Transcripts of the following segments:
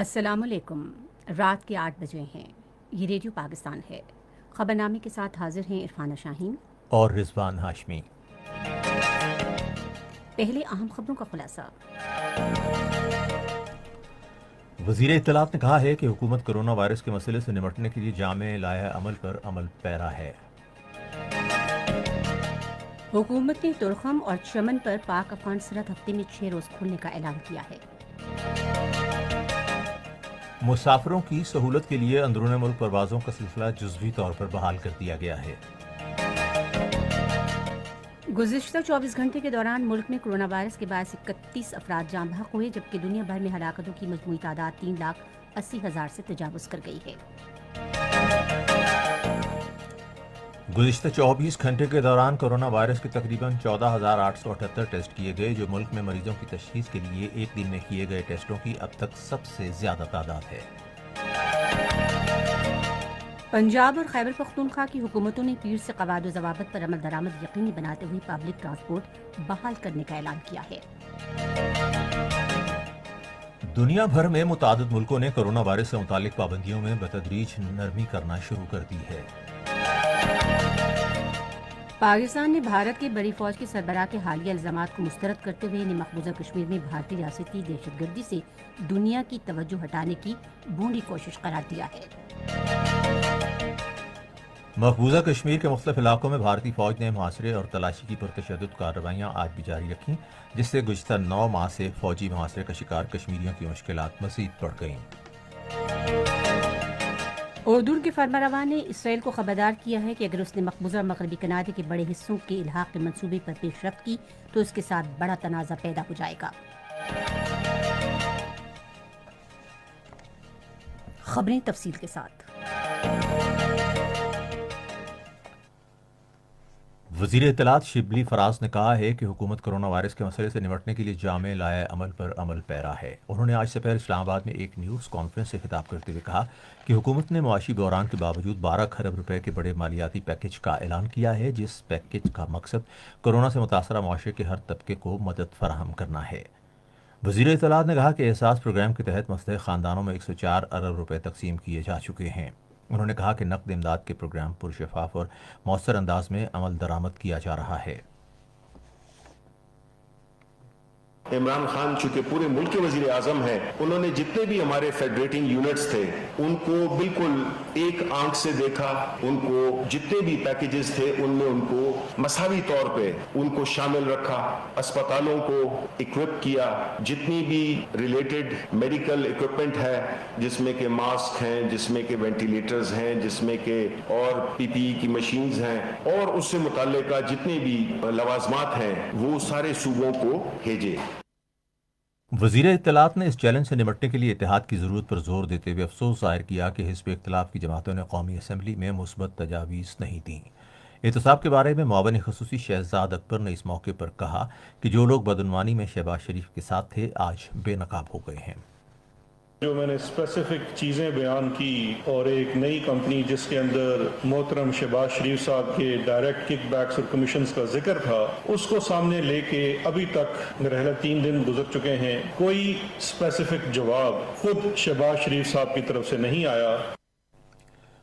السلام علیکم۔ رات کے 8 بجے ہیں۔ یہ ریڈیو پاکستان ہے۔ خبرنامے کے ساتھ حاضر ہیں عرفانہ شاہین اور رضوان ہاشمی۔ پہلے اہم خبروں کا خلاصہ۔ وزیر اطلاعات نے کہا ہے کہ حکومت کرونا وائرس کے مسئلے سے نمٹنے کے لیے جامع لائحہ عمل پر عمل پیرا ہے۔ حکومت نے ترخم اور چمن پر پاک افغان سرحد ہفتے میں 6 روز کھولنے کا اعلان کیا ہے۔ مسافروں کی سہولت کے لیے اندرون ملک پروازوں کا سلسلہ جزوی طور پر بحال کر دیا گیا ہے۔ گزشتہ 24 گھنٹے کے دوران ملک میں کرونا وائرس کے باعث 31 افراد جاں بحق ہوئے، جبکہ دنیا بھر میں ہلاکتوں کی مجموعی تعداد 3,80,000 سے تجاوز کر گئی ہے۔ گزشتہ 24 گھنٹے کے دوران کرونا وائرس کے تقریباً 14,878 ٹیسٹ کیے گئے، جو ملک میں مریضوں کی تشخیص کے لیے ایک دن میں کیے گئے ٹیسٹوں کی اب تک سب سے زیادہ تعداد ہے۔ پنجاب اور خیبر پختونخوا کی حکومتوں نے پیر سے قواعد و ضوابط پر عمل درآمد یقینی بناتے ہوئے پبلک ٹرانسپورٹ بحال کرنے کا اعلان کیا ہے۔ دنیا بھر میں متعدد ملکوں نے کرونا وائرس سے متعلق پابندیوں میں بتدریج نرمی کرنا شروع کر دی ہے۔ پاکستان نے بھارت کی بڑی فوج کے سربراہ کے حالیہ الزامات کو مسترد کرتے ہوئے مقبوضہ کشمیر میں بھارتی ریاستی دہشت گردی سے دنیا کی توجہ ہٹانے کی بھونڈی کوشش قرار دیا ہے۔ مقبوضہ کشمیر کے مختلف علاقوں میں بھارتی فوج نے محاصرے اور تلاشی کی پرتشدد کارروائیاں آج بھی جاری رکھیں، جس سے گزشتہ 9 ماہ سے فوجی محاصرے کا شکار کشمیریوں کی مشکلات مزید بڑھ گئیں۔ اردن کے فرمانروا نے اسرائیل کو خبردار کیا ہے کہ اگر اس نے مقبوضہ مغربی کنارے کے بڑے حصوں کے الحاق کے منصوبے پر پیش رفت کی تو اس کے ساتھ بڑا تنازع پیدا ہو جائے گا۔ خبریں تفصیل کے ساتھ۔ وزیر اطلاعات شبلی فراز نے کہا ہے کہ حکومت کرونا وائرس کے مسئلے سے نمٹنے کے لیے جامع لائحہ عمل پر عمل پیرا ہے۔ انہوں نے آج سپہر اسلام آباد میں ایک نیوز کانفرنس سے خطاب کرتے ہوئے کہا کہ حکومت نے معاشی بحران کے باوجود 12 کھرب روپے کے بڑے مالیاتی پیکج کا اعلان کیا ہے، جس پیکج کا مقصد کورونا سے متاثرہ معاشرے کے ہر طبقے کو مدد فراہم کرنا ہے۔ وزیر اطلاعات نے کہا کہ احساس پروگرام کے تحت مستحق خاندانوں میں 104 ارب روپے تقسیم کیے جا چکے ہیں۔ انہوں نے کہا کہ نقد امداد کے پروگرام پرشفاف اور مؤثر انداز میں عمل درآمد کیا جا رہا ہے۔ عمران خان چونکہ پورے ملک کے وزیر اعظم ہیں، انہوں نے جتنے بھی ہمارے فیڈریٹنگ یونٹس تھے ان کو بالکل ایک آنکھ سے دیکھا، ان کو جتنے بھی پیکیجز تھے ان میں ان کو مساوی طور پہ ان کو شامل رکھا، اسپتالوں کو اکوپ کیا، جتنی بھی ریلیٹڈ میڈیکل اکوپمنٹ ہے جس میں کہ ماسک ہیں، جس میں کہ وینٹیلیٹرز ہیں، جس میں کہ اور پی پی ای کی مشینز ہیں اور اس سے متعلقہ جتنے بھی لوازمات ہیں وہ سارے صوبوں کو بھیجے۔ وزیر اطلاعات نے اس چیلنج سے نمٹنے کے لیے اتحاد کی ضرورت پر زور دیتے ہوئے افسوس ظاہر کیا کہ حزب اختلاف کی جماعتوں نے قومی اسمبلی میں مثبت تجاویز نہیں دیں۔ احتساب کے بارے میں معاون خصوصی شہزاد اکبر نے اس موقع پر کہا کہ جو لوگ بدعنوانی میں شہباز شریف کے ساتھ تھے آج بے نقاب ہو گئے ہیں۔ جو میں نے اسپیسیفک چیزیں بیان کی اور ایک نئی کمپنی جس کے اندر محترم شہباز شریف صاحب کے ڈائریکٹ کک بیکس اور کمیشنز کا ذکر تھا، اس کو سامنے لے کے ابھی تک میرے خیال 3 دن گزر چکے ہیں، کوئی اسپیسیفک جواب خود شہباز شریف صاحب کی طرف سے نہیں آیا۔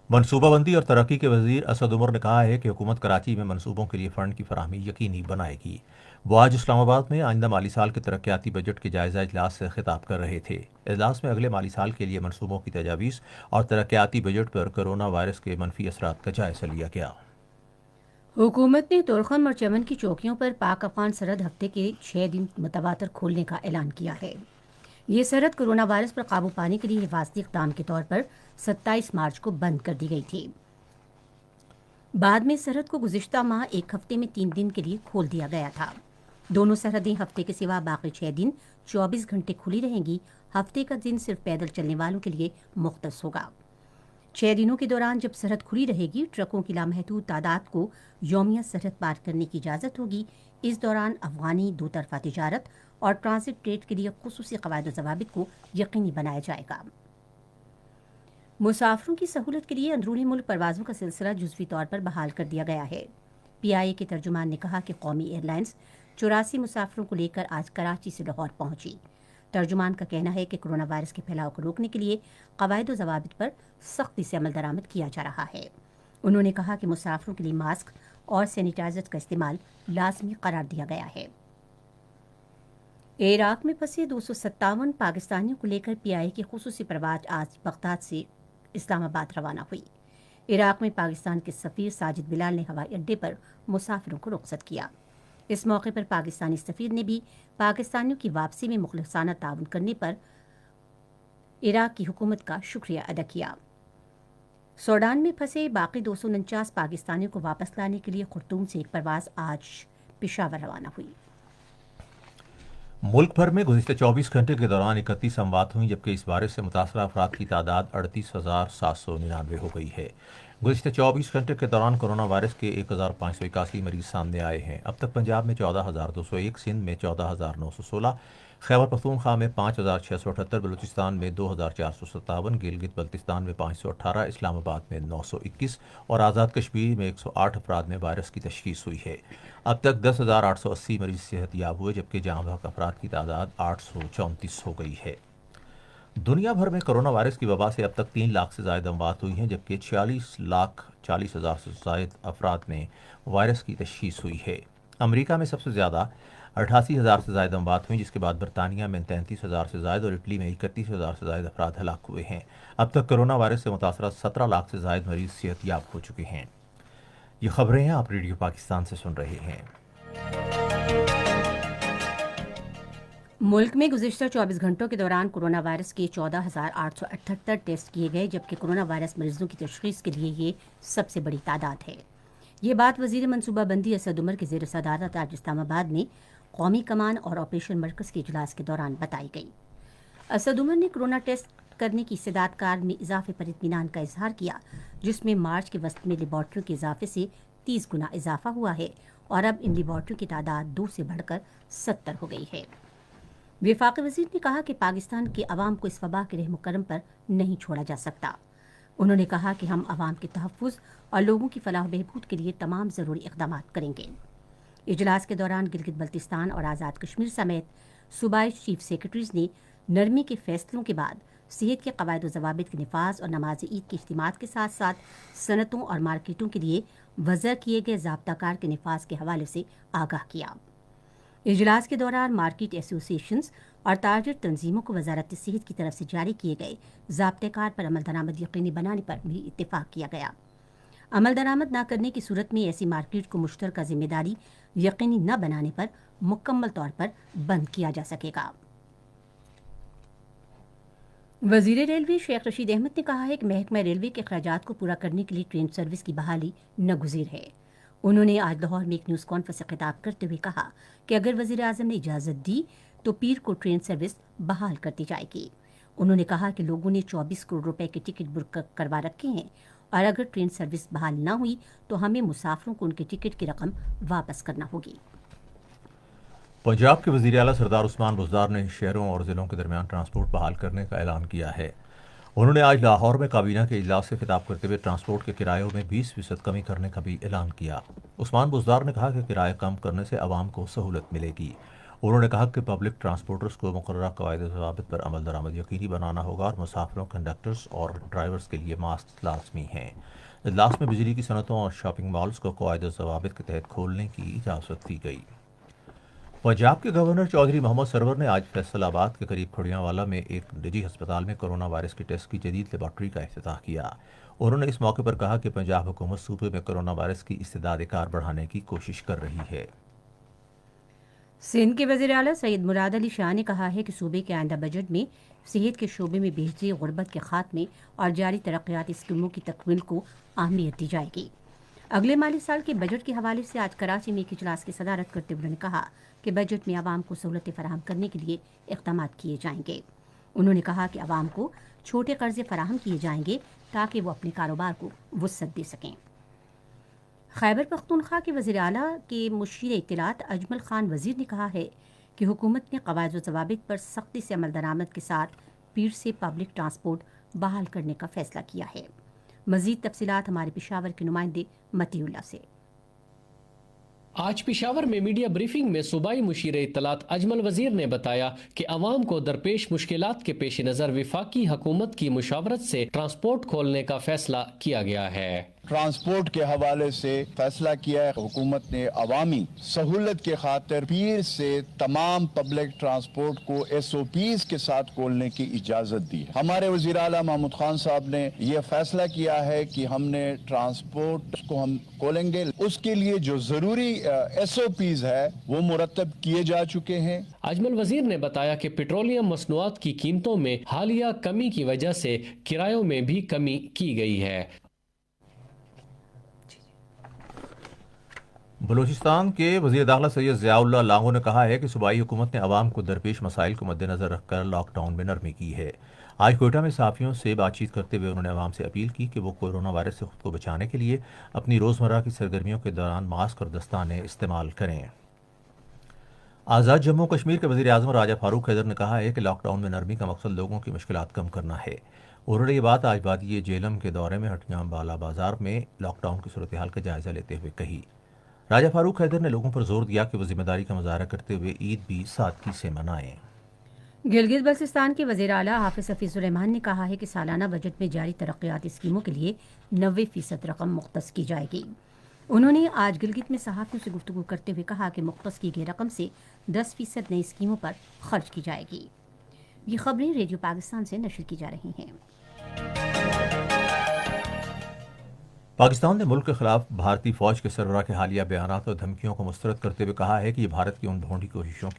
منصوبہ بندی اور ترقی کے وزیر اسد عمر نے کہا ہے کہ حکومت کراچی میں منصوبوں کے لیے فنڈ کی فراہمی یقینی بنائے گی۔ وہ آج اسلام آباد میں آئندہ مالی سال کے ترقیاتی بجٹ کے جائزہ اجلاس سے خطاب کر رہے تھے۔ اجلاس میں اگلے مالی سال کے لیے منصوبوں کی تجاویز اور ترقیاتی بجٹ پر کرونا وائرس کے منفی اثرات کا جائزہ لیا گیا۔ حکومت نے ترخم اور چمن کی چوکیوں پر پاک افغان سرحد ہفتے کے 6 دن متواتر کھولنے کا اعلان کیا ہے۔ یہ سرحد کرونا وائرس پر قابو پانے کے لیے حفاظتی اقدام کے طور پر 27 مارچ کو بند کر دی گئی تھی۔ بعد میں سرحد کو گزشتہ ماہ ایک ہفتے میں 3 دن کے لیے کھول دیا گیا تھا۔ دونوں سرحدیں ہفتے کے سوا باقی 6 دن 24 گھنٹے کھلی رہیں گی۔ ہفتے کا دن صرف پیدل چلنے والوں کے لیے مختص ہوگا۔ 6 دنوں کے دوران جب سرحد کھلی رہے گی، ٹرکوں کی لامحدود تعداد کو یومیہ سرحد پار کرنے کی اجازت ہوگی۔ اس دوران افغانی دو طرفہ تجارت اور ٹرانزٹ ٹریڈ کے لیے خصوصی قواعد و ضوابط کو یقینی بنایا جائے گا۔ مسافروں کی سہولت کے لیے اندرونی ملک پروازوں کا سلسلہ جزوی طور پر بحال کر دیا گیا ہے۔ پی آئی اے کے ترجمان نے کہا کہ قومی ایئر لائنز 84 مسافروں کو لے کر آج کراچی سے لاہور پہنچی۔ ترجمان کا کہنا ہے کہ کورونا وائرس کے پھیلاؤ کو روکنے کے لیے قواعد و ضوابط پر سختی سے عمل درآمد کیا جا رہا ہے۔ انہوں نے کہا کہ مسافروں کے لیے ماسک اور سینیٹائزر کا استعمال لازمی قرار دیا گیا ہے۔ عراق میں پھنسے 257 پاکستانیوں کو لے کر پی آئی کی خصوصی پرواز آج بغداد سے اسلام آباد روانہ ہوئی۔ عراق میں پاکستان کے سفیر ساجد بلال نے ہوائی اڈے پر مسافروں کو رخصت کیا۔ اس موقع پر پاکستانی سفیر نے بھی پاکستانیوں کی واپسی میں مخلصانہ تعاون کرنے پر عراق کی حکومت کا شکریہ ادا کیا۔ سوڈان میں پھنسے باقی 249 پاکستانیوں کو واپس لانے کے لیے خرطوم سے ایک پرواز آج پشاور روانہ ہوئی۔ ملک بھر میں گزشتہ 24 گھنٹے کے دوران 31 اموات ہوئیں، جبکہ اس وائرس سے متاثرہ افراد کی تعداد 38,799 ہو گئی ہے۔ گزشتہ 24 گھنٹے کے دوران کورونا وائرس کے 1,581 مریض سامنے آئے ہیں۔ اب تک پنجاب میں 14,201، سندھ میں 14,916، خیبر پختونخوا میں 5,678، بلوچستان میں 2,457، گلگت بلتستان میں 518، اسلام آباد میں 921 اور آزاد کشمیر میں 108 افراد میں وائرس کی تشخیص ہوئی ہے۔ اب تک 10,880 مریض صحت یاب ہوئے، جبکہ جاں بحق افراد کی تعداد 834 ہو گئی ہے۔ دنیا بھر میں کرونا وائرس کی وبا سے اب تک 3 لاکھ سے زائد اموات ہوئی ہیں، جبکہ 46,40,000 سے زائد افراد میں وائرس کی تشخیص ہوئی ہے۔ امریکہ میں سب سے زیادہ 88,000 سے زائد اموات ہوئیں، جس کے بعد برطانیہ میں 33,000 سے زائد اور اٹلی میں 31,000 سے زائد افراد ہلاک ہوئے ہیں۔ اب تک کرونا وائرس سے متاثرہ 17 لاکھ سے زائد مریض صحت یاب ہو چکے ہیں۔ یہ خبریں ہیں، آپ ریڈیو پاکستان سے سن رہے ہیں۔ ملک میں گزشتہ 24 گھنٹوں کے دوران کورونا وائرس کے 14,878 ٹیسٹ کیے گئے، جبکہ کورونا وائرس مریضوں کی تشخیص کے لیے یہ سب سے بڑی تعداد ہے۔ یہ بات وزیر منصوبہ بندی اسد عمر کے زیر صدارت آج اسلام آباد میں قومی کمان اور آپریشن مرکز کے اجلاس کے دوران بتائی گئی۔ اسد عمر نے کورونا ٹیسٹ کرنے کی استعداد کار میں اضافے پر اطمینان کا اظہار کیا، جس میں مارچ کے وسط میں لیبارٹریوں کے اضافے سے 30 گنا اضافہ ہوا ہے اور اب ان لیبارٹریوں کی تعداد 2 سے بڑھ کر 70 ہو گئی ہے۔ وفاقی وزیر نے کہا کہ پاکستان کے عوام کو اس وبا کے رحم و کرم پر نہیں چھوڑا جا سکتا۔ انہوں نے کہا کہ ہم عوام کے تحفظ اور لوگوں کی فلاح و بہبود کے لیے تمام ضروری اقدامات کریں گے۔ اجلاس کے دوران گلگت بلتستان اور آزاد کشمیر سمیت صوبائی چیف سیکرٹریز نے نرمی کے فیصلوں کے بعد صحت کے قواعد و ضوابط کے نفاذ اور نماز عید کے اجتماعات کے ساتھ ساتھ صنعتوں اور مارکیٹوں کے لیے وضع کیے گئے ضابطہ کار کے نفاذ کے حوالے سے آگاہ کیا۔ اجلاس کے دوران مارکیٹ ایسوسی ایشنز اور تاجر تنظیموں کو وزارت صحت کی طرف سے جاری کیے گئے ضابطہ کار پر عمل درآمد یقینی بنانے پر بھی اتفاق کیا گیا۔ عمل درآمد نہ کرنے کی صورت میں ایسی مارکیٹ کو مشترکہ ذمہ داری یقینی نہ بنانے پر مکمل طور پر بند کیا جا سکے گا۔ وزیر ریلوے شیخ رشید احمد نے کہا ہے کہ محکمہ ریلوے کے اخراجات کو پورا کرنے کے لیے ٹرین سروس کی بحالی ناگزیر ہے۔ انہوں نے آج لاہور میں ایک نیوز کانفرنس سے خطاب کرتے ہوئے کہا کہ اگر وزیر اعظم نے اجازت دی تو پیر کو ٹرین سروس بحال کر دی جائے گی۔ انہوں نے کہا کہ لوگوں نے 24 کروڑ روپے کے ٹکٹ بک کروا رکھے ہیں اور اگر ٹرین سروس بحال نہ ہوئی تو ہمیں مسافروں کو ان کے ٹکٹ کی رقم واپس کرنا ہوگی۔ پنجاب کے وزیر اعلیٰ سردار عثمان بزدار نے شہروں اور ضلعوں کے درمیان ٹرانسپورٹ بحال کرنے کا اعلان کیا ہے۔ انہوں نے آج لاہور میں کابینہ کے اجلاس سے خطاب کرتے ہوئے ٹرانسپورٹ کے کرایوں میں 20% کمی کرنے کا بھی اعلان کیا۔ عثمان بزدار نے کہا کہ کرایہ کم کرنے سے عوام کو سہولت ملے گی۔ انہوں نے کہا کہ پبلک ٹرانسپورٹرز کو مقررہ قواعد و ضوابط پر عمل درآمد یقینی بنانا ہوگا اور مسافروں، کنڈکٹرز اور ڈرائیورز کے لیے ماسک لازمی ہیں۔ اجلاس میں بجلی کی صنعتوں اور شاپنگ مالز کو قواعد و ضوابط کے تحت کھولنے کی اجازت دی گئی۔ پنجاب کے گورنر چودھری محمد سرور نے آج فیصل آباد کے قریب کھڑیاں والا میں ایک نجی ہسپتال میں کورونا وائرس کے ٹیسٹ کی جدید لیبارٹری کا افتتاح کیا۔ انہوں نے اس موقع پر کہا کہ پنجاب حکومت صوبے میں کورونا وائرس کی استعداد کار بڑھانے کی کوشش کر رہی ہے۔ سندھ کے وزیر اعلیٰ سید مراد علی شاہ نے کہا ہے کہ صوبے کے آئندہ بجٹ میں صحت کے شعبے میں بہتری، غربت کے خاتمے اور جاری ترقیاتی اسکیموں کی تکمیل کو اہمیت دی جائے گی۔ اگلے مالی سال کے بجٹ کے حوالے سے آج کراچی میں ایک اجلاس کی صدارت کرتے ہوئے انہوں نے کہا کہ بجٹ میں عوام کو سہولتیں فراہم کرنے کے لیے اقدامات کیے جائیں گے۔ انہوں نے کہا کہ عوام کو چھوٹے قرضے فراہم کیے جائیں گے تاکہ وہ اپنے کاروبار کو وسعت دے سکیں۔ خیبر پختونخوا کے وزیر اعلیٰ کے مشیر اطلاعات اجمل خان وزیر نے کہا ہے کہ حکومت نے قواعد و ضوابط پر سختی سے عمل درآمد کے ساتھ پیر سے پبلک ٹرانسپورٹ بحال کرنے کا فیصلہ کیا ہے۔ مزید تفصیلات ہمارے پشاور کے نمائندے متی اللہ سے۔ آج پشاور میں میڈیا بریفنگ میں صوبائی مشیر اطلاعات اجمل وزیر نے بتایا کہ عوام کو درپیش مشکلات کے پیش نظر وفاقی حکومت کی مشاورت سے ٹرانسپورٹ کھولنے کا فیصلہ کیا گیا ہے۔ ٹرانسپورٹ کے حوالے سے فیصلہ کیا ہے، حکومت نے عوامی سہولت کے خاطر پیر سے تمام پبلک ٹرانسپورٹ کو SOPs کے ساتھ کھولنے کی اجازت دی ہے۔ ہمارے وزیر اعلیٰ محمود خان صاحب نے یہ فیصلہ کیا ہے کہ ہم نے ٹرانسپورٹ کو ہم کھولیں گے، اس کے لیے جو ضروری SOPs ہے وہ مرتب کیے جا چکے ہیں۔ اجمل وزیر نے بتایا کہ پیٹرولیم مصنوعات کی قیمتوں میں حالیہ کمی کی وجہ سے کرایوں میں بھی کمی کی گئی ہے۔ بلوچستان کے وزیر داخلہ سید ضیاء اللہ لانگو نے کہا ہے کہ صوبائی حکومت نے عوام کو درپیش مسائل کو مد نظر رکھ کر لاک ڈاؤن میں نرمی کی ہے۔ آج کوئٹہ میں صحافیوں سے بات چیت کرتے ہوئے انہوں نے عوام سے اپیل کی کہ وہ کورونا وائرس سے خود کو بچانے کے لیے اپنی روزمرہ کی سرگرمیوں کے دوران ماسک اور دستانے استعمال کریں۔ آزاد جموں کشمیر کے وزیر اعظم راجہ فاروق حیدر نے کہا ہے کہ لاک ڈاؤن میں نرمی کا مقصد لوگوں کی مشکلات کم کرنا ہے۔ انہوں نے یہ بات آج وادی جہلم کے دورے میں ہٹیام بالا بازار میں لاک ڈاؤن کی صورتحال کا جائزہ لیتے ہوئے کہی۔ راجہ فاروق حیدر نے لوگوں پر زور دیا کہ وہ ذمہ داری کا مظاہرہ کرتے ہوئے عید بھی سادگی سے منائیں۔ گلگت بلتستان کے وزیر اعلیٰ حافظ حفیظ سلیمان نے کہا ہے کہ سالانہ بجٹ میں جاری ترقیاتی اسکیموں کے لیے 90% رقم مختص کی جائے گی۔ انہوں نے آج گلگت میں صحافیوں سے گفتگو کرتے ہوئے کہا کہ مختص کی گئی رقم سے 10% نئی اسکیموں پر خرچ کی جائے گی۔ یہ خبریں ریڈیو پاکستان سے نشر کی جا رہی ہیں۔ پاکستان نے ملک کے خلاف بھارتی فوج کے سربراہ کے حالیہ بیانات اور دھمکیوں کو مسترد کرتے ہوئے کہا ہے کہ یہ بھارت کی ان ڈھونڈی کوششوں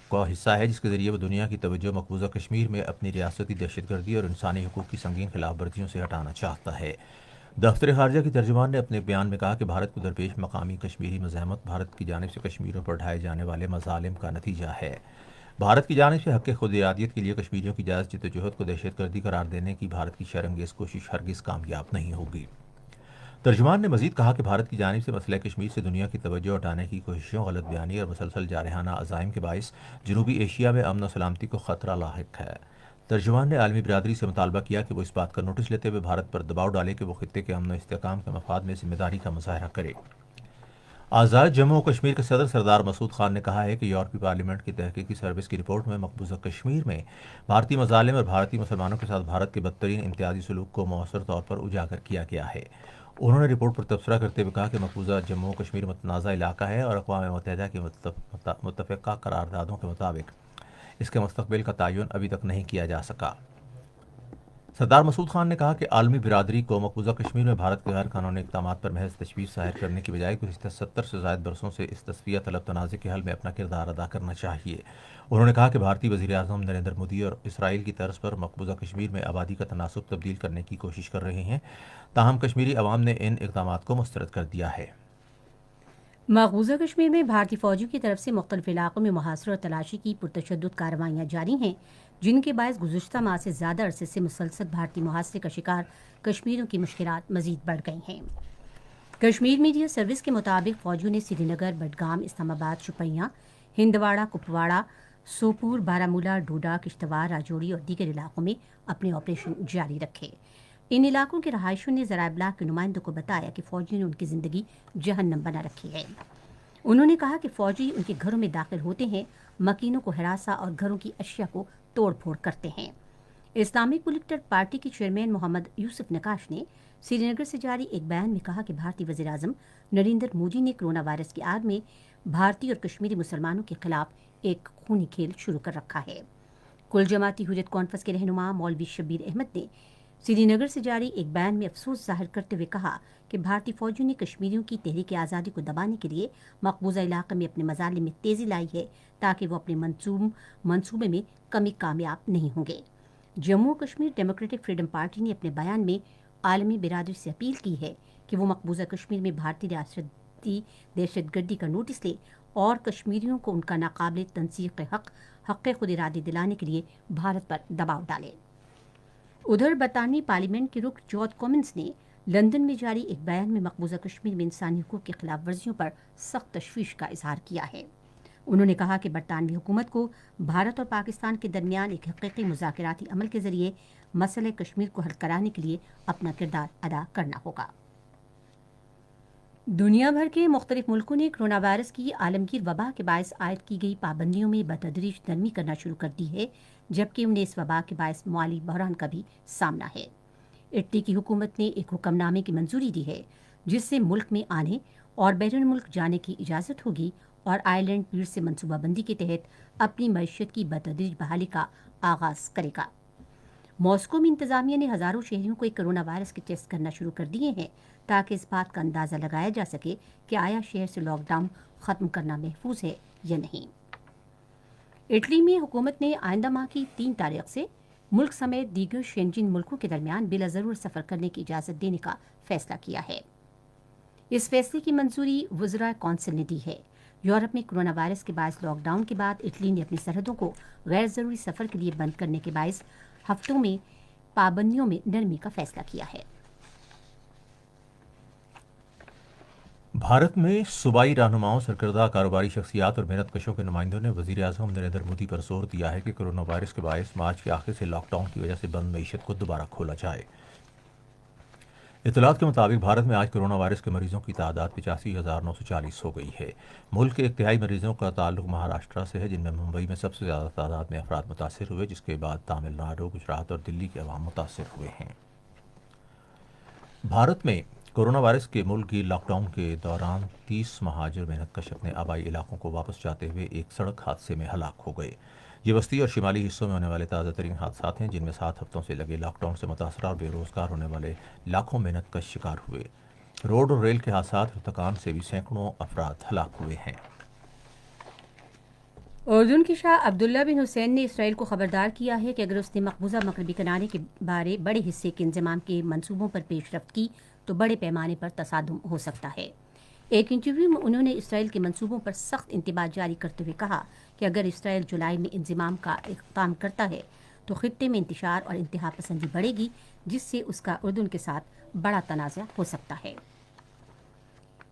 کا حصہ ہے جس کے ذریعے وہ دنیا کی توجہ مقبوضہ کشمیر میں اپنی ریاستی دہشت گردی اور انسانی حقوق کی سنگین خلاف ورزیوں سے ہٹانا چاہتا ہے۔ دفتر خارجہ کی ترجمان نے اپنے بیان میں کہا کہ بھارت کو درپیش مقامی کشمیری مزاحمت بھارت کی جانب سے کشمیریوں پر ڈھائے جانے والے مظالم کا نتیجہ ہے۔ بھارت کی جانب سے حق خود ارادیت کے لیے کشمیریوں کی جائز جدوجہد کو دہشت گردی قرار دینے کی بھارت کی شرمگیز کوشش ہرگز کامیاب نہیں ہوگی۔ ترجمان نے مزید کہا کہ بھارت کی جانب سے مسئلہ کشمیر سے دنیا کی توجہ ہٹانے کی کوششوں، غلط بیانی اور مسلسل جارحانہ عزائم کے باعث جنوبی ایشیا میں امن و سلامتی کو خطرہ لاحق ہے۔ ترجمان نے عالمی برادری سے مطالبہ کیا کہ وہ اس بات کا نوٹس لیتے ہوئے بھارت پر دباؤ ڈالے کہ وہ خطے کے امن و استحکام کے مفاد میں ذمہ داری کا مظاہرہ کرے۔ آزاد جموں و کشمیر کے صدر سردار مسعود خان نے کہا ہے کہ یورپی پارلیمنٹ کی تحقیقی سروس کی رپورٹ میں مقبوضہ کشمیر میں بھارتی مظالم اور بھارتی مسلمانوں کے ساتھ بھارت کے بدترین امتیازی سلوک کو مؤثر طور پر اجاگر کیا گیا ہے۔ انہوں نے رپورٹ پر تبصرہ کرتے ہوئے کہا کہ مقبوضہ جموں و کشمیر متنازع علاقہ ہے اور اقوام متحدہ کی متفقہ قراردادوں کے مطابق اس کے مستقبل کا تعین ابھی تک نہیں کیا جا سکا۔ سردار مسعود خان نے کہا کہ عالمی برادری کو مقبوضہ کشمیر میں بھارت کے غیر قانونی اقدامات پر محض تشویش ظاہر کرنے کی بجائے گزشتہ 70 سے زائد برسوں سے اس تصفیہ طلب تنازع کے حل میں اپنا کردار ادا کرنا چاہیے۔ انہوں نے کہا کہ بھارتی وزیر اعظم نریندر مودی اور اسرائیل کی طرز پر مقبوضہ کشمیر میں آبادی کا تناسب تبدیل کرنے کی کوشش کر رہے ہیں، تاہم کشمیری عوام نے ان اقدامات کو مسترد کر دیا ہے۔ مقبوضہ کشمیر میں بھارتی فوجیوں کی طرف سے مختلف علاقوں میں محاصرہ اور تلاشی کی پرتشدد کارروائیاں جاری ہیں، جن کے باعث گزشتہ ماہ سے زیادہ عرصے سے مسلسل بھارتی محاصرے کا شکار کشمیریوں کی مشکلات مزید بڑھ گئی ہیں۔ کشمیر میڈیا سروس کے مطابق فوجیوں نے سری نگر، بڈگام، اسلام آباد، شوپیاں، ہندواڑہ، کپواڑہ، سوپور، بارامولہ، ڈوڈا، کشتواڑ، راجوری اور دیگر علاقوں میں اپنے آپریشن جاری رکھے۔ ان علاقوں کے رہائشیوں نے ذرائع ابلاغ کے نمائندوں کو بتایا کہ فوجیوں نے ان کی زندگی جہنم بنا رکھی ہے۔ انہوں نے کہا کہ فوجی ان کے گھروں میں داخل ہوتے ہیں، مکینوں کو ہراساں اور گھروں کی اشیاء کو توڑ پھوڑ کرتے ہیں۔ اسلامک پولیٹیکل پارٹی کے چیئرمین محمد یوسف نقاش نے سری نگر سے جاری ایک بیان میں کہا کہ بھارتی وزیر اعظم نریندر مودی نے کرونا وائرس کی آڑ میں بھارتی اور کشمیری مسلمانوں کے خلاف ایک خونی کھیل شروع کر رکھا ہے۔ کل جماعتی حریت کانفرنس کے رہنما مولوی شبیر احمد نے سری نگر سے جاری ایک بیان میں افسوس ظاہر کرتے ہوئے کہا کہ بھارتی فوجیوں نے کشمیریوں کی تحریک آزادی کو دبانے کے لیے مقبوضہ علاقے میں اپنے مظالم میں تیزی لائی ہے تاکہ وہ اپنے منصوبے میں کمی کامیاب نہیں ہوں گے۔ جموں و کشمیر ڈیموکریٹک فریڈم پارٹی نے اپنے بیان میں عالمی برادری سے اپیل کی ہے کہ وہ مقبوضہ کشمیر میں بھارتی ریاستی دہشت گردی کا نوٹس لے اور کشمیریوں کو ان کا ناقابل تنسیق حق خود ارادی دلانے کے لیے بھارت پر دباؤ ڈالے۔ ادھر برطانوی پارلیمنٹ کے رکن جارج کومنز نے لندن میں جاری ایک بیان میں مقبوضہ کشمیر میں انسانی حقوق کی خلاف ورزیوں پر سخت تشویش کا اظہار کیا ہے۔ انہوں نے کہا کہ برطانوی حکومت کو بھارت اور پاکستان کے درمیان ایک حقیقی مذاکراتی عمل کے ذریعے مسئلہ کشمیر کو حل کرانے کے لیے اپنا کردار ادا کرنا ہوگا۔ دنیا بھر کے مختلف ملکوں نے کرونا وائرس کی عالمگیر وبا کے باعث عائد کی گئی پابندیوں میں بتدریج نرمی کرنا شروع کر دی ہے، جبکہ انہیں اس وبا کے باعث مالی بحران کا بھی سامنا ہے۔ اٹلی کی حکومت نے ایک حکم نامے کی منظوری دی ہے جس سے ملک میں آنے اور بیرون ملک جانے کی اجازت ہوگی اور آئرلینڈ پیر سے منصوبہ بندی کے تحت اپنی معیشت کی بتدریج بحالی کا آغاز کرے گا۔ ماسکو میں انتظامیہ نے ہزاروں شہریوں کو ایک کرونا وائرس کے ٹیسٹ کرنا شروع کر دیے ہیں تاکہ اس بات کا اندازہ لگایا جا سکے کہ آیا شہر سے لاک ڈاؤن ختم کرنا محفوظ ہے یا نہیں۔ اٹلی میں حکومت نے آئندہ ماہ کی 3 تاریخ سے ملک سمیت دیگر شینجن ملکوں کے درمیان بلا ضرور سفر کرنے کی اجازت دینے کا فیصلہ کیا ہے۔ اس فیصلے کی منظوری وزراء کونسل نے دی ہے۔ یورپ میں کرونا وائرس کے باعث لاک ڈاؤن کے بعد اٹلی نے اپنی سرحدوں کو غیر ضروری سفر کے لیے بند کرنے کے باعث ہفتوں میں پابندیوں میں نرمی کا فیصلہ کیا ہے۔ بھارت میں صوبائی رہنماؤں، سرکردہ کاروباری شخصیات اور محنت کشوں کے نمائندوں نے وزیر اعظم نریندر مودی پر زور دیا ہے کہ کرونا وائرس کے باعث مارچ کے آخر سے لاک ڈاؤن کی وجہ سے بند معیشت کو دوبارہ کھولا جائے۔ اطلاعات کے مطابق بھارت میں آج کرونا وائرس کے مریضوں کی تعداد 85,940 ہو گئی ہے۔ ملک کے 1/3 مریضوں کا تعلق مہاراشٹرا سے ہے، جن میں ممبئی میں سب سے زیادہ تعداد میں افراد متاثر ہوئے، جس کے بعد تامل ناڈو، گجرات اور دلی کے عوام متاثر ہوئے ہیں۔ بھارت میں کورونا وائرس کے ملک گیر لاک ڈاؤن کے دوران 30 مہاجر محنت کش اپنے آبائی علاقوں کو واپس جاتے ہوئے ایک سڑک حادثے میں ہلاک ہو گئے۔ یہ وسطی اور شمالی حصوں میں ہونے والے تازہ ترین حادثات ہیں، جن میں 7 ہفتوں سے لگے لاک ڈاؤن سے متاثرہ اور بے روزگار ہونے والے لاکھوں محنت کش شکار ہوئے۔ روڈ اور ریل کے حادثات اور تکان سے بھی سینکڑوں افراد ہلاک ہوئے ہیں۔ اردن کے شاہ عبداللہ بن حسین نے اسرائیل کو خبردار کیا ہے کہ اگر اس نے مقبوضہ مغربی کنارے کے بارے بڑے حصے کے انضمام کے منصوبوں پر پیش رفت کی تو بڑے پیمانے پر تصادم ہو سکتا ہے۔ ایک انٹرویو میں انہوں نے اسرائیل کے منصوبوں پر سخت انتباہ جاری کرتے ہوئے کہا کہ اگر اسرائیل جولائی میں انضمام کا اختتام کرتا ہے تو خطے میں انتشار اور انتہا پسندی بڑھے گی، جس سے اس کا اردن کے ساتھ بڑا تنازع ہو سکتا ہے۔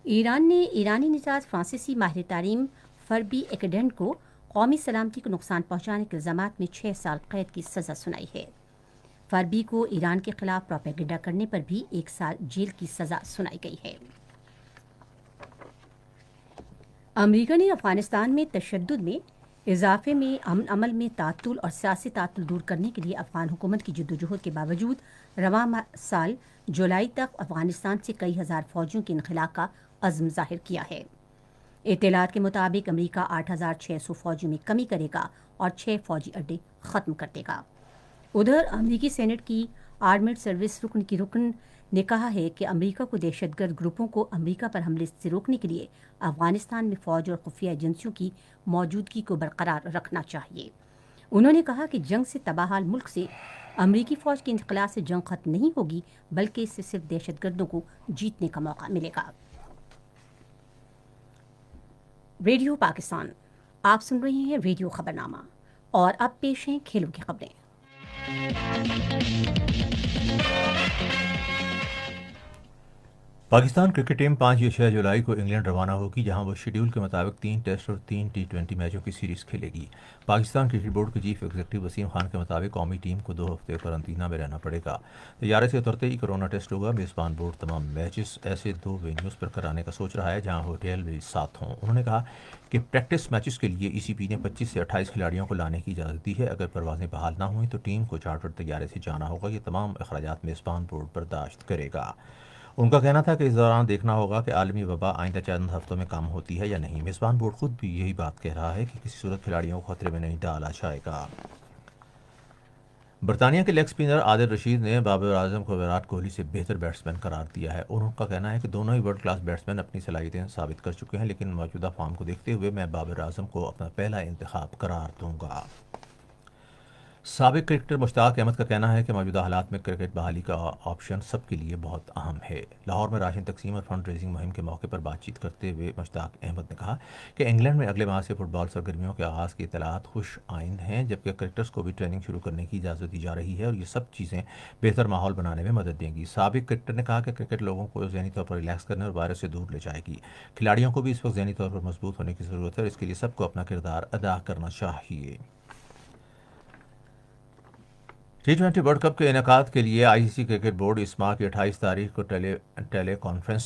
ایران نے ایرانی نژاد فرانسیسی ماہر تعلیم فربی ایکڈینڈ کو قومی سلامتی کو نقصان پہنچانے کے الزامات میں 6 سال قید کی سزا سنائی ہے۔ فربی کو ایران کے خلاف پروپیگنڈا کرنے پر بھی 1 سال جیل کی سزا سنائی گئی ہے۔ امریکہ نے افغانستان میں تشدد میں اضافے میں امن عمل میں تعطل اور سیاسی تعطل دور کرنے کے لیے افغان حکومت کی جدوجہد کے باوجود رواں سال جولائی تک افغانستان سے کئی ہزار فوجیوں کے انخلاء کا عزم ظاہر کیا ہے۔ اطلاعات کے مطابق امریکہ 8,600 فوجیوں میں کمی کرے گا اور 6 فوجی اڈے ختم کر دے گا۔ ادھر امریکی سینٹ کی آرمڈ سروس رکن نے کہا ہے کہ امریکہ کو دہشت گرد گروپوں کو امریکہ پر حملے سے روکنے کے لیے افغانستان میں فوج اور خفیہ ایجنسیوں کی موجودگی کو برقرار رکھنا چاہیے۔ انہوں نے کہا کہ جنگ سے تباہ حال ملک سے امریکی فوج کے انخلاء سے جنگ ختم نہیں ہوگی، بلکہ اس سے صرف دہشت گردوں کو جیتنے کا موقع ملے گا۔ ریڈیو پاکستان، آپ سن رہے ہیں ریڈیو خبرنامہ، اور اب پیش ہیں کھیلوں کی خبریں۔ پاکستان کرکٹ ٹیم 5 یا 6 جولائی کو انگلینڈ روانہ ہوگی، جہاں وہ شیڈول کے مطابق 3 ٹیسٹ اور 3 T20 میچوں کی سیریز کھیلے گی۔ پاکستان کرکٹ بورڈ کے چیف ایگزیکٹو وسیم خان کے مطابق قومی ٹیم کو 2 ہفتے قرنطینہ میں رہنا پڑے گا۔ طیارے سے اترتے ہی کورونا ٹیسٹ ہوگا۔ میزبان بورڈ تمام میچز ایسے 2 وینیوز پر کرانے کا سوچ رہا ہے جہاں ہوٹل بھی ساتھ ہوں۔ انہوں نے کہا کہ پریکٹس میچز کے لیے ECP نے 25 سے 28 کھلاڑیوں کو لانے کی اجازت دی ہے۔ اگر پروازیں بحال نہ ہوئیں تو ٹیم کو چارٹر طیارے سے جانا ہوگا۔ یہ تمام اخراجات میزبان بورڈ برداشت کرے گا۔ ان کا کہنا تھا کہ اس دوران دیکھنا ہوگا کہ عالمی وبا آئندہ چند ہفتوں میں کم ہوتی ہے یا نہیں۔ میزبان بورڈ خود بھی یہی بات کہہ رہا ہے کہ کسی صورت کھلاڑیوں کو خطرے میں نہیں ڈالا جائے گا۔ برطانیہ کے لیگ اسپنر عادل رشید نے بابر اعظم کو وراٹ کوہلی سے بہتر بیٹسمین قرار دیا ہے، اور ان کا کہنا ہے کہ دونوں ہی ورلڈ کلاس بیٹسمین اپنی صلاحیتیں ثابت کر چکے ہیں، لیکن موجودہ فارم کو دیکھتے ہوئے میں بابر اعظم کو اپنا پہلا انتخاب قرار دوں گا۔ سابق کرکٹر مشتاق احمد کا کہنا ہے کہ موجودہ حالات میں کرکٹ بحالی کا آپشن سب کے لیے بہت اہم ہے۔ لاہور میں راشن تقسیم اور فنڈ ریزنگ مہم کے موقع پر بات چیت کرتے ہوئے مشتاق احمد نے کہا کہ انگلینڈ میں اگلے ماہ سے فٹ بال سرگرمیوں کے آغاز کی اطلاعات خوش آئند ہیں، جبکہ کرکٹرز کو بھی ٹریننگ شروع کرنے کی اجازت دی جا رہی ہے، اور یہ سب چیزیں بہتر ماحول بنانے میں مدد دیں گی۔ سابق کرکٹر نے کہا کہ کرکٹ لوگوں کو ذہنی طور پر ریلیکس کرنے اور وائرس سے دور لے جائے گی۔ کھلاڑیوں کو بھی اس وقت ذہنی طور پر مضبوط ہونے کی ضرورت ہے، اور اس کے لیے سب کو اپنا کردار ادا کرنا چاہیے۔ T20 ورلڈ کپ کے انعقاد کے لیے ICC کرکٹ بورڈ اس ماہ کی 28 تاریخ کو ٹیلی کانفرنس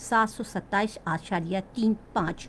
727.35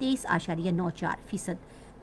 23.94%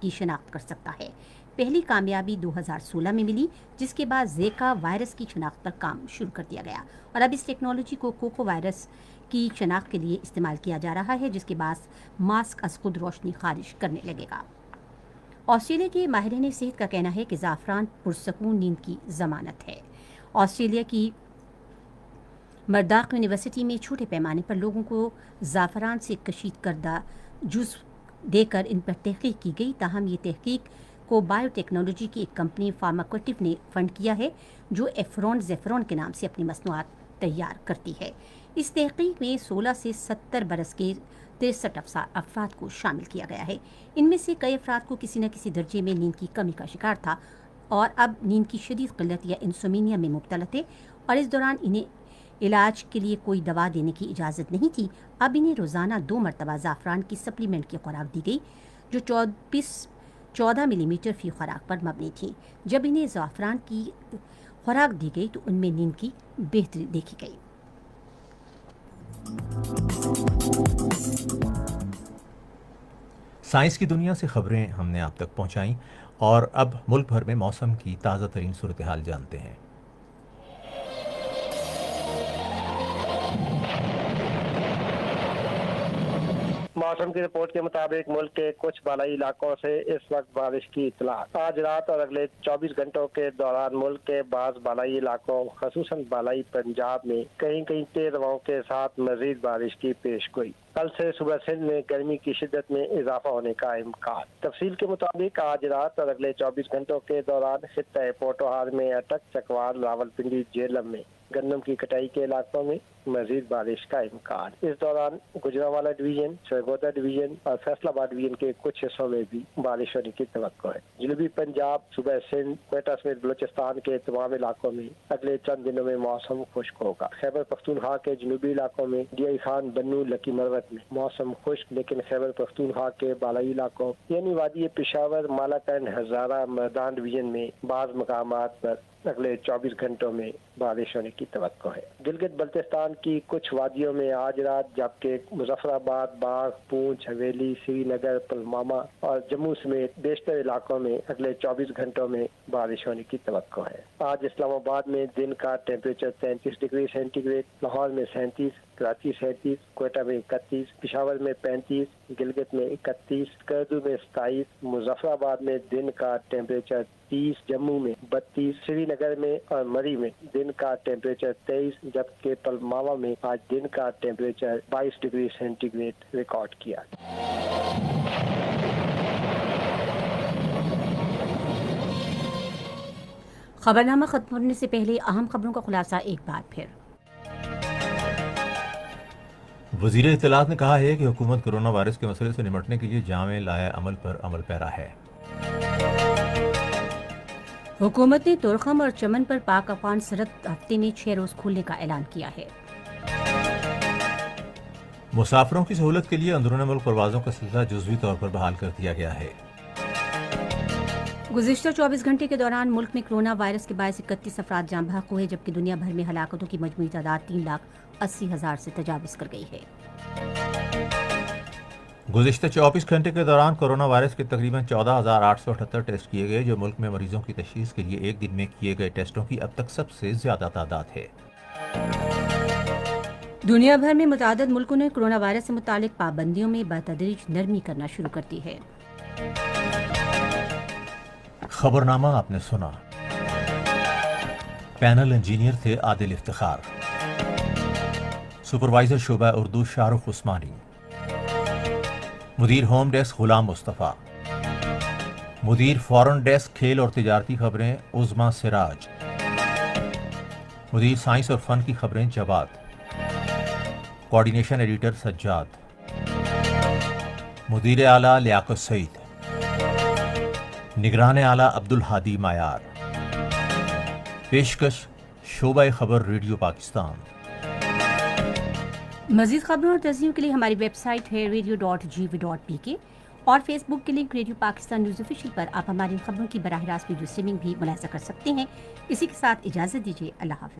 کی شناخت کر سکتا ہے۔ پہلی کامیابی 2016 میں ملی، جس کے بعد زیکا وائرس کی شناخت پر کام شروع کر دیا گیا اور اب اس ٹیکنالوجی کو کوکو وائرس کی شناخت کے لیے استعمال کیا جا رہا ہے، جس کے باعث ماسک از خود روشنی خارج کرنے لگے گا۔ آسٹریلیا کے ماہرین صحت کا کہنا ہے کہ زعفران پرسکون نیند کی ضمانت ہے۔ آسٹریلیا کی مرداق یونیورسٹی میں چھوٹے پیمانے پر لوگوں کو زعفران سے کشید کردہ جوس دے کر ان پر تحقیق کی گئی، تاہم یہ تحقیق کو بائیو ٹیکنالوجی کی ایک کمپنی فارماکوٹیو نے فنڈ کیا ہے، جو زیفرون کے نام سے اپنی مصنوعات تیار کرتی ہے۔ اس تحقیق میں 16 سے 70 برس کے 63 افراد کو شامل کیا گیا ہے۔ ان میں سے کئی افراد کو کسی نہ کسی درجے میں نیند کی کمی کا شکار تھا اور اب نیند کی شدید قلت یا انسومینیا میں مبتلا تھے، اور اس دوران انہیں علاج کے لیے کوئی دوا دینے کی اجازت نہیں تھی۔ اب انہیں روزانہ 2 مرتبہ زعفران کی سپلیمنٹ کی خوراک دی گئی، جو 14 ملی میٹر فی خوراک پر مبنی تھی۔ جب انہیں زعفران کی خوراک دی گئی تو ان میں نیند کی بہتری دیکھی گئی۔ سائنس کی دنیا سے خبریں ہم نے آپ تک پہنچائیں، اور اب ملک بھر میں موسم کی تازہ ترین صورتحال جانتے ہیں۔ موسم کی رپورٹ کے مطابق ملک کے کچھ بالائی علاقوں سے اس وقت بارش کی اطلاع۔ آج رات اور اگلے 24 گھنٹوں کے دوران ملک کے بعض بالائی علاقوں خصوصاً بالائی پنجاب میں کہیں کہیں تیز ہواؤں کے ساتھ مزید بارش کی پیش گوئی۔ کل سے صبح سندھ میں گرمی کی شدت میں اضافہ ہونے کا امکان۔ تفصیل کے مطابق آج رات اور اگلے 24 گھنٹوں کے دوران خطہ پوٹوہار میں اٹک، چکوال، راولپنڈی، جہلم میں گندم کی کٹائی کے علاقوں میں مزید بارش کا امکان۔ اس دوران گجرانوالہ ڈویژن، سرگودا ڈویژن اور فیصل آباد ڈویژن کے کچھ حصوں میں بھی بارش ہونے کی توقع ہے۔ جنوبی پنجاب، صوبہ سندھ، کوئٹہ سمیت بلوچستان کے تمام علاقوں میں اگلے چند دنوں میں موسم خشک ہوگا۔ خیبر پختونخوا کے جنوبی علاقوں میں ڈی آئی خان، بنو، لکی مروت میں موسم خشک، لیکن خیبر پختونخوا کے بالائی علاقوں یعنی وادی پشاور، مالاکنڈ، ہزارہ، مردان ڈویژن میں بعض مقامات پر اگلے 24 گھنٹوں میں بارش ہونے کی توقع ہے۔ گلگت بلتستان کی کچھ وادیوں میں آج رات، جبکہ مظفر آباد، باغ، پونچھ، حویلی، سری نگر، پلوامہ اور جموں سمیت بیشتر علاقوں میں اگلے 24 گھنٹوں میں بارش ہونے کی توقع ہے۔ آج اسلام آباد میں دن کا ٹیمپریچر 33 ڈگری سینٹی گریڈ، لاہور میں 37، کراچی 37، کوئٹہ میں 31، پشاور میں 35، گلگت میں 31، کردو میں 27، مظفر آباد میں دن کا ٹیمپریچر 30، جموں میں 32، سری نگر میں اور مری میں دن کا ٹیمپریچر 23، جبکہ پلوامہ میں آج دن کا ٹیمپریچر 22 ڈگری سینٹی گریڈ ریکارڈ کیا۔ خبرنامہ ختم ہونے سے پہلے اہم خبروں کا خلاصہ ایک بار پھر۔ وزیر اطلاعات نے کہا ہے کہ حکومت کرونا وائرس کے مسئلے سے نمٹنے کے لیے جامع لائحہ عمل پر عمل پیرا ہے۔ حکومت نے تورخم اور چمن پر پاک افغان سرحد ہفتے میں 6 روز کھولنے کا اعلان کیا ہے۔ مسافروں کی سہولت کے لیے اندرون ملک پروازوں کا سلسلہ جزوی طور پر بحال کر دیا گیا ہے۔ گزشتہ 24 گھنٹے کے دوران ملک میں کرونا وائرس کے باعث 31 افراد جاں بحق ہوئے، جبکہ دنیا بھر میں ہلاکتوں کی مجموعی تعداد 3,80,000 سے تجاوز کر گئی ہے۔ گزشتہ 24 گھنٹے کے دوران کرونا وائرس کے تقریباً 14,878 ٹیسٹ کیے گئے، جو ملک میں مریضوں کی تشخیص کے لیے ایک دن میں کیے گئے ٹیسٹوں کی اب تک سب سے زیادہ تعداد ہے۔ دنیا بھر میں متعدد ملکوں نے کرونا وائرس سے متعلق پابندیوں میں بتدریج نرمی کرنا شروع کر دی ہے۔ خبرنامہ آپ نے سنا۔ پینل انجینئر تھے عادل افتخار، سپروائزر شعبہ اردو شاہ رخ عثمانی، مدیر ہوم ڈیسک غلام مصطفیٰ، مدیر فورن ڈیسک کھیل اور تجارتی خبریں عظما سراج، مدیر سائنس اور فن کی خبریں جواد، کوارڈینیشن ایڈیٹر سجاد، مدیر اعلیٰ لیاقت سعید، نگران اعلیٰ عبدالہادی معیار، پیشکش شعبہ خبر ریڈیو پاکستان۔ مزید خبروں اور تجزیوں کے لیے ہماری ویب سائٹ ہے radio.gv.pk اور فیس بک کے link radio Pakistan news official پر آپ ہماری خبروں کی براہ راست ویڈیو اسٹریمنگ بھی ملاحظہ کر سکتے ہیں۔ اسی کے ساتھ اجازت دیجیے، اللہ حافظ۔